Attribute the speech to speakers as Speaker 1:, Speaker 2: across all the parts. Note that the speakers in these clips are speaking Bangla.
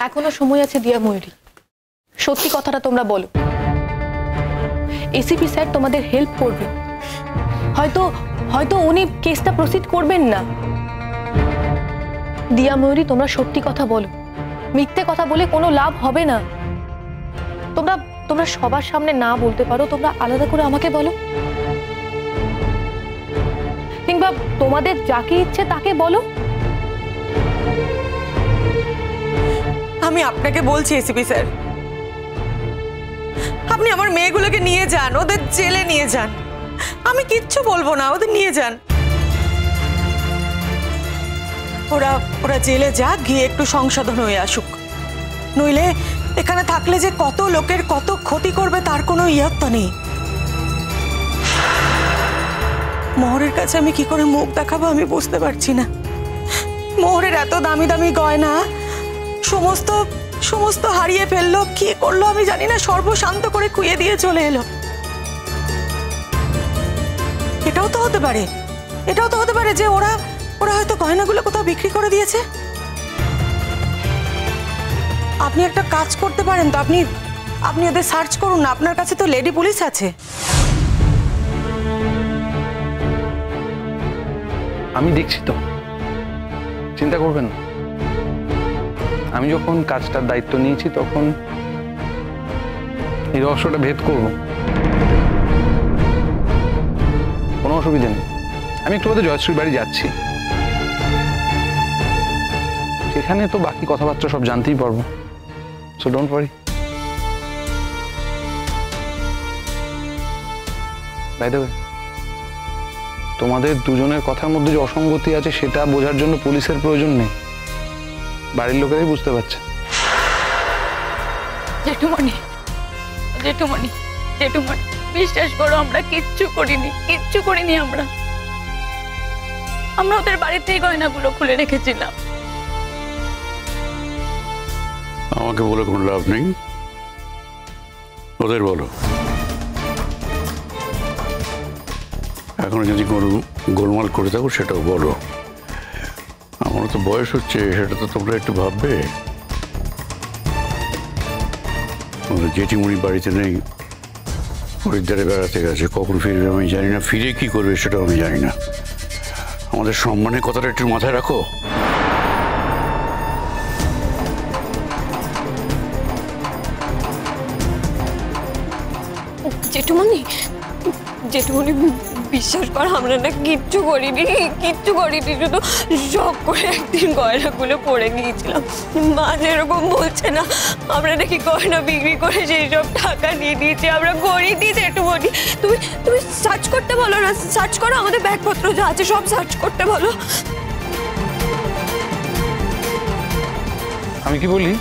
Speaker 1: এখনো সময় আছে দিয়া ময়ূরী, সত্যি কথাটা তোমরা বলো। এসিপি স্যার তোমাদের হেল্প করবেন, হয়তো হয়তো উনি কেসটা প্রসিড করবেন না। দিয়া ময়ূরী, তোমরা সত্যি কথা বলো, মিথ্যে কথা বলে কোনো লাভ হবে না। তোমরা তোমরা সবার সামনে না বলতে পারো, তোমরা আলাদা করে আমাকে বলো, কিংবা তোমাদের যাকে ইচ্ছে তাকে বলো।
Speaker 2: আমি আপনাকে বলছি এসিপি স্যার, আপনি আমার মেয়েগুলোকে নিয়ে যান, ওদের জেলে নিয়ে যান। আমি কিচ্ছু বলবো না, ওদের নিয়ে যান। ওরা ওরা জেলে যাক, গিয়ে একটু সংশোধন হয়ে আসুক। নইলে এখানে থাকলে যে কত লোকের কত ক্ষতি করবে তার কোনো ইয়ত্তা নেই। মোহরের কাছে আমি কি করে মুখ দেখাবো আমি বুঝতে পারছি না। মোহরের এত দামি দামি গয়না সমস্ত সমস্ত হারিয়ে ফেললো, কি করলো আমি জানি না, সর্বশান্ত করে কুইয়ে দিয়ে চলে এলো। এটাও তো হতে পারে, এটাও তো হতে পারে যে ওরা ওরা হয়তো গয়নাগুলো কোথাও বিক্রি করে দিয়েছে। আপনি একটা কাজ করতে পারেন তো, আপনি আপনি ওদের সার্চ করুন না, আপনার কাছে তো লেডি পুলিশ আছে।
Speaker 3: আমি দেখছি তো, চিন্তা করবেন না। আমি যখন কাজটার দায়িত্ব নিয়েছি তখন এই রহস্যটা ভেদ করব, কোনো অসুবিধা নেই। আমি একটু বাদে জয়শ্রীর বাড়ি যাচ্ছি, সেখানে তো বাকি কথাবার্তা সব জানতেই পারবো। So don't worry. By the way, তোমাদের দুজনের কথার মধ্যে যে অসঙ্গতি আছে সেটা বোঝার জন্য পুলিশের প্রয়োজন নেই, বাড়ির লোকেরাই বুঝতে পারছে।
Speaker 4: জেঠুমণি, জেঠুমণি, জেঠুমণি, বিশ্বাস করো আমরা কিচ্ছু করিনি, কিচ্ছু করিনি। আমরা ওদের বাড়িতেই গয়নাগুলো খুলে রেখেছিলাম।
Speaker 5: আমাকে বলে কোনো লাভ নেই, ওদের বলো। এখন যদি কোনো গোলমাল করে থাকো সেটাও বলো। আমারও তো বয়স হচ্ছে, সেটা তো তোমরা একটু ভাববে। জেঠিমণি বাড়িতে নেই, হরিদ্বারে বেড়াতে গেছে, কখন ফিরবে আমি জানি না, ফিরে কি করবে সেটাও আমি জানি না। আমাদের সম্মানের কথাটা একটু মাথায় রাখো।
Speaker 4: জেঠুমণি, জেঠুমণি বিশ্বাস কর আমরা না কিচ্ছু করিনি, কিচ্ছু করিনি, শুধু শখ করে একদিন গয়নাগুলো পরে গিয়েছিলাম। মা যেরকম বলছে না, আমরা নাকি গয়না বিক্রি করে সেই সব টাকা নিয়ে নিয়েছি, আমরা করিনি জেঠুমণি। তুমি তুমি সার্চ করতে বলো না, সার্চ করো, আমাদের ব্যাগপত্র যা আছে সব সার্চ করতে বলো।
Speaker 3: আমি কি বলি,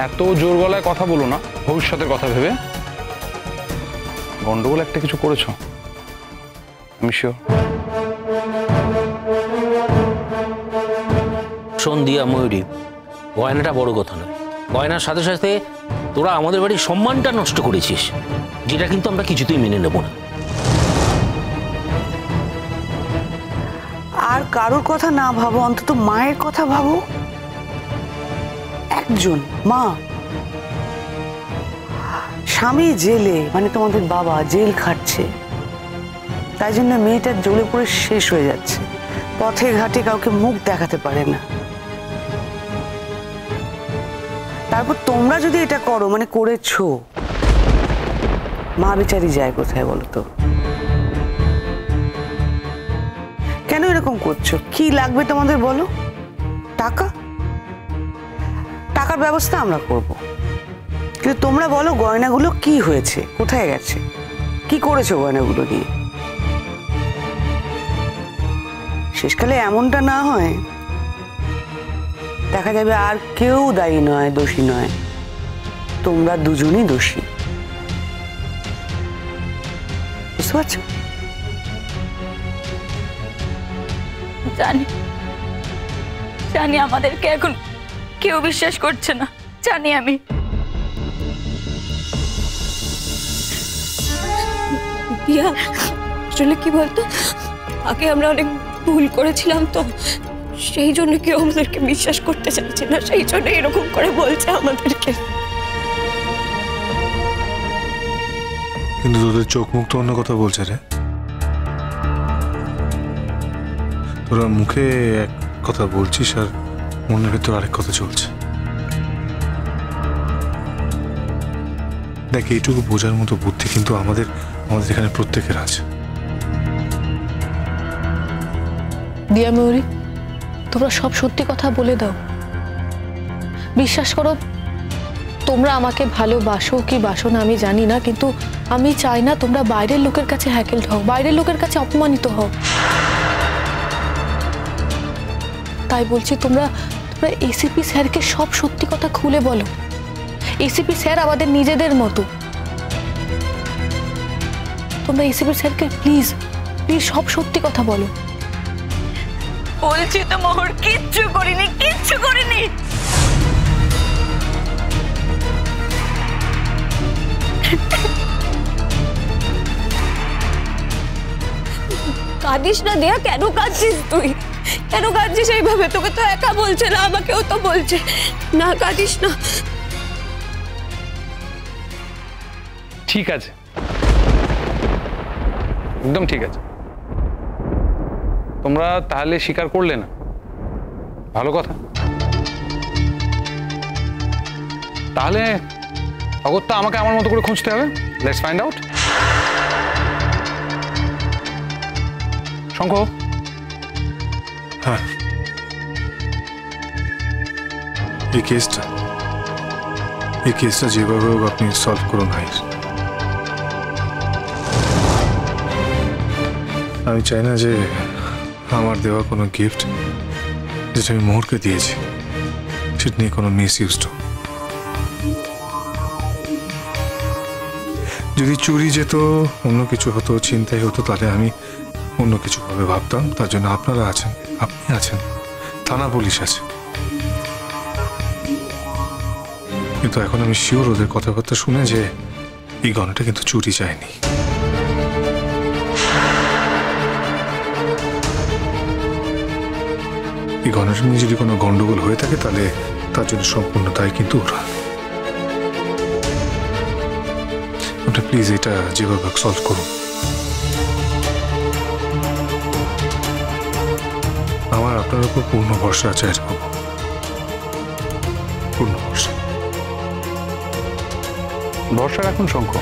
Speaker 3: এত জোর গলায় কথা বলো না, ভবিষ্যতের কথা ভেবে। গন্ডগোল একটা কিছু করেছো, আমি শিওর।
Speaker 6: শোন দিয়া ময়ূরী, গয়নাটা বড় কথা নয়, গয়নার সাথে সাথে তোরা আমাদের বাড়ির সম্মানটা নষ্ট করেছিস, যেটা কিন্তু আমরা কিছুতেই মেনে নেব না।
Speaker 7: আর কারোর কথা না ভাবো, অন্তত মায়ের কথা ভাবো। একজন মা, স্বামী জেলে, মানে তোমাদের বাবা জেল খাটছে, তাই জন্য মেয়েটার জ্বলে পড়ে শেষ হয়ে যাচ্ছে, পথে ঘাটে কাউকে মুখ দেখাতে পারে না। তারপর তোমরা যদি এটা করো, মানে করেছো, মা বেচারি যায় কোথায় বলো তো? কেন এরকম করছো? কি লাগবে তোমাদের বলো? টাকা, টাকার ব্যবস্থা আমরা করব, কিন্তু তোমরা বলো গয়নাগুলো কি হয়েছে, কোথায় গেছে, কি করেছো গয়নাগুলো দিয়ে? শেষকালে এমনটা না হয় দেখা যাবে আর কেউ দায়ী নয়, দোষী নয়, তোমরা দুজনই দোষী। বুঝতে পারছো?
Speaker 4: জানি, জানি আমাদেরকে এখন কেউ বিশ্বাস করছে না, জানি আমি। দিয়া, আসলে কি বলতো, আগে আমরা অনেক ভুল করেছিলাম তো, সেই জন্য কেউ আমাদেরকে বিশ্বাস করতে চাইছে না, সেই জন্য এরকম করে বলছে আমাদেরকে।
Speaker 8: কিন্তু তোদের চোখ মুখ তো অন্য কথা বলছে রে। তোরা মুখে এক কথা বলছিস আর মনের ভেতর আরেক কথা চলছে। দেখ, এইটুকু বোঝার মতো বুদ্ধি কিন্তু আমাদের এখানে প্রত্যেকের আছে।
Speaker 1: দিয়া ময়ূরী, তোমরা সব সত্যি কথা বলে দাও। বিশ্বাস করো, তোমরা আমাকে ভালোবাসো কি বাসো না আমি জানি না, কিন্তু আমি চাই না তোমরা বাইরের লোকের কাছে হ্যাকেলড হও, বাইরের লোকের কাছে অপমানিত হও। তাই বলছি, তোমরা এসিপি স্যারকে সব সত্যি কথা খুলে বলো। এসিপি স্যার আমাদের নিজেদের মতো। তোমরা এসিপি স্যারকে প্লিজ প্লিজ সব সত্যি কথা বলো।
Speaker 2: বলছি তো মোহর কিচ্ছু করিনি, কিচ্ছু করিনি।
Speaker 4: কাঁদিস না দিয়া, কেন কাঁদছিস তুই? কেন কাঁদছিস এইভাবে? তোকে তো একা বলছে না, আমাকেও তো বলছে। না কাঁদিস না।
Speaker 3: ঠিক আছে, একদম ঠিক আছে। তোমরা তাহলে স্বীকার করলে না, ভালো কথা। তাহলে অগত্যা আমাকে আমার মতো করে খুঁজতে হবে। Let's find out. শঙ্খ।
Speaker 8: হ্যাঁ, এই কেসটা যেভাবে হোক আপনি সলভ করুন ভাই। আমি চাই না যে আমার দেওয়া কোনো গিফট যেটা আমি মোহরকে দিয়েছি সেটা নিয়ে কোনো মিস ইউজড হোক। যদি চুরি যেত, অন্য কিছু হতো, চিন্তাই হতো, তাহলে আমি অন্য কিছু ভাবে ভাবতাম। তার জন্য আপনারা আছেন, আপনি আছেন, থানা পুলিশ আছে। কিন্তু এখন আমি শিওর ওদের কথাবার্তা শুনে যে এই গয়নাটা কিন্তু চুরি যায়নি। এই গয়নাটা নিয়ে যদি কোনো গন্ডগোল হয়ে থাকে তাহলে তার জন্য সম্পূর্ণ দায় কিন্তু ওরা। আপনি প্লিজ এটা যেভাবে সলভ করুন। আমার আপনার উপর পূর্ণ ভরসা আছে বাবু, পূর্ণ ভরসা।
Speaker 3: ভরসা রাখুন শঙ্খ।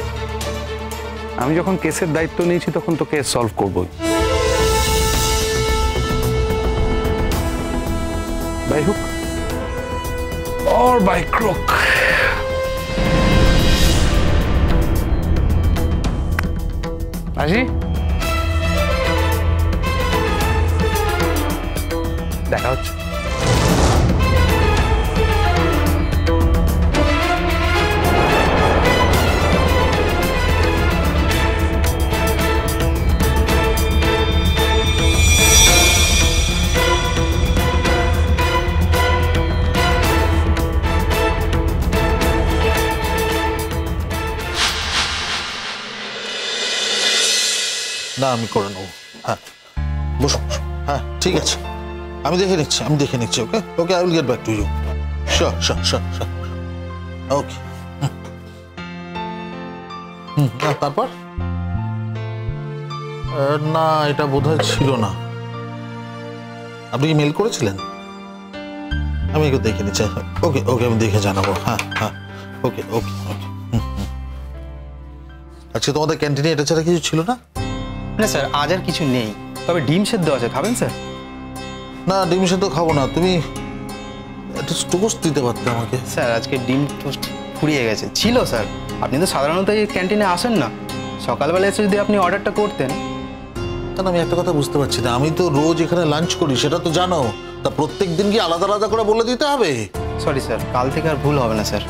Speaker 3: আমি যখন কেসের দায়িত্ব নিয়েছি তখন তো কেস সলভ করবই। By hook or by crook. আসি, দেখা হচ্ছে।
Speaker 9: না, আমি করে নেবো। হ্যাঁ, বসো বসো। হ্যাঁ, ঠিক আছে, আমি দেখে নিচ্ছি। Okay okay, I will get back to you. Sure sure sure sure. Okay. তারপর না, এটা বোধহয় ছিল না। আপনি কি মেল করেছিলেন? আমি একটু দেখে নিচ্ছি। ওকে ওকে, আমি দেখে জানাবো। হ্যাঁ হ্যাঁ, ওকে ওকে ওকে। আচ্ছা, তোমাদের ক্যান্টিনে এটা ছাড়া কিছু ছিল না?
Speaker 10: না স্যার, আজ আর কিছু নেই, তবে ডিম সেদ্ধ আছে, খাবেন স্যার?
Speaker 9: না, ডিম সেদ্ধ খাবো না। তুমি একটা টোস্ট দিতে পারতে আমাকে।
Speaker 10: স্যার, আজকে ডিম টোস্ট ফুরিয়ে গেছে। ছিল স্যার, আপনি তো সাধারণত এই ক্যান্টিনে আসেন না, সকালবেলা এসে যদি আপনি অর্ডারটা করতেন।
Speaker 9: কারণ আমি একটা কথা বুঝতে পারছি না, আমি তো রোজ এখানে লাঞ্চ করি, সেটা তো জানো। তা প্রত্যেক দিন কি আলাদা আলাদা করে বলে দিতে হবে?
Speaker 10: সরি স্যার, কাল থেকে আর ভুল হবে না স্যার।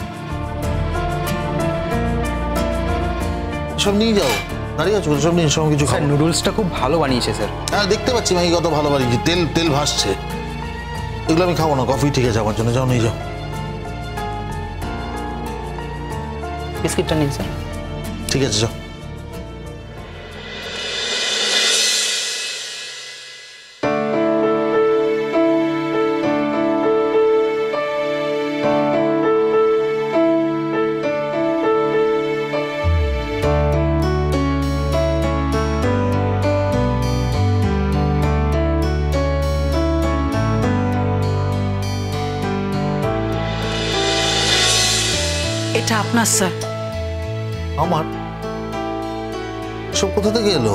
Speaker 9: সব নিয়ে যাও, দাঁড়িয়ে আছো, সব নিয়ে সব কিছু।
Speaker 10: স্যার, নুডলসটা খুব ভালো বানিয়েছে স্যার।
Speaker 9: হ্যাঁ, দেখতে পাচ্ছি আমি কত ভালো বানিয়েছি। তেল তেল ভাসছে। এগুলো আমি খাবো না, কফি ঠিক আছে আমার জন্য। যাও, নিয়ে যাও।
Speaker 10: বিস্কিটটা নিন স্যার।
Speaker 9: ঠিক আছে, যাও।
Speaker 7: এটা আপনার স্যার।
Speaker 9: আমার সব কোথা থেকে এলো?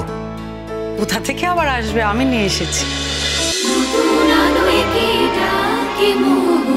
Speaker 7: কোথা থেকে আবার আসবে, আমি নিয়ে এসেছি।
Speaker 11: নতুন আলোয় কে ডাকে মোহ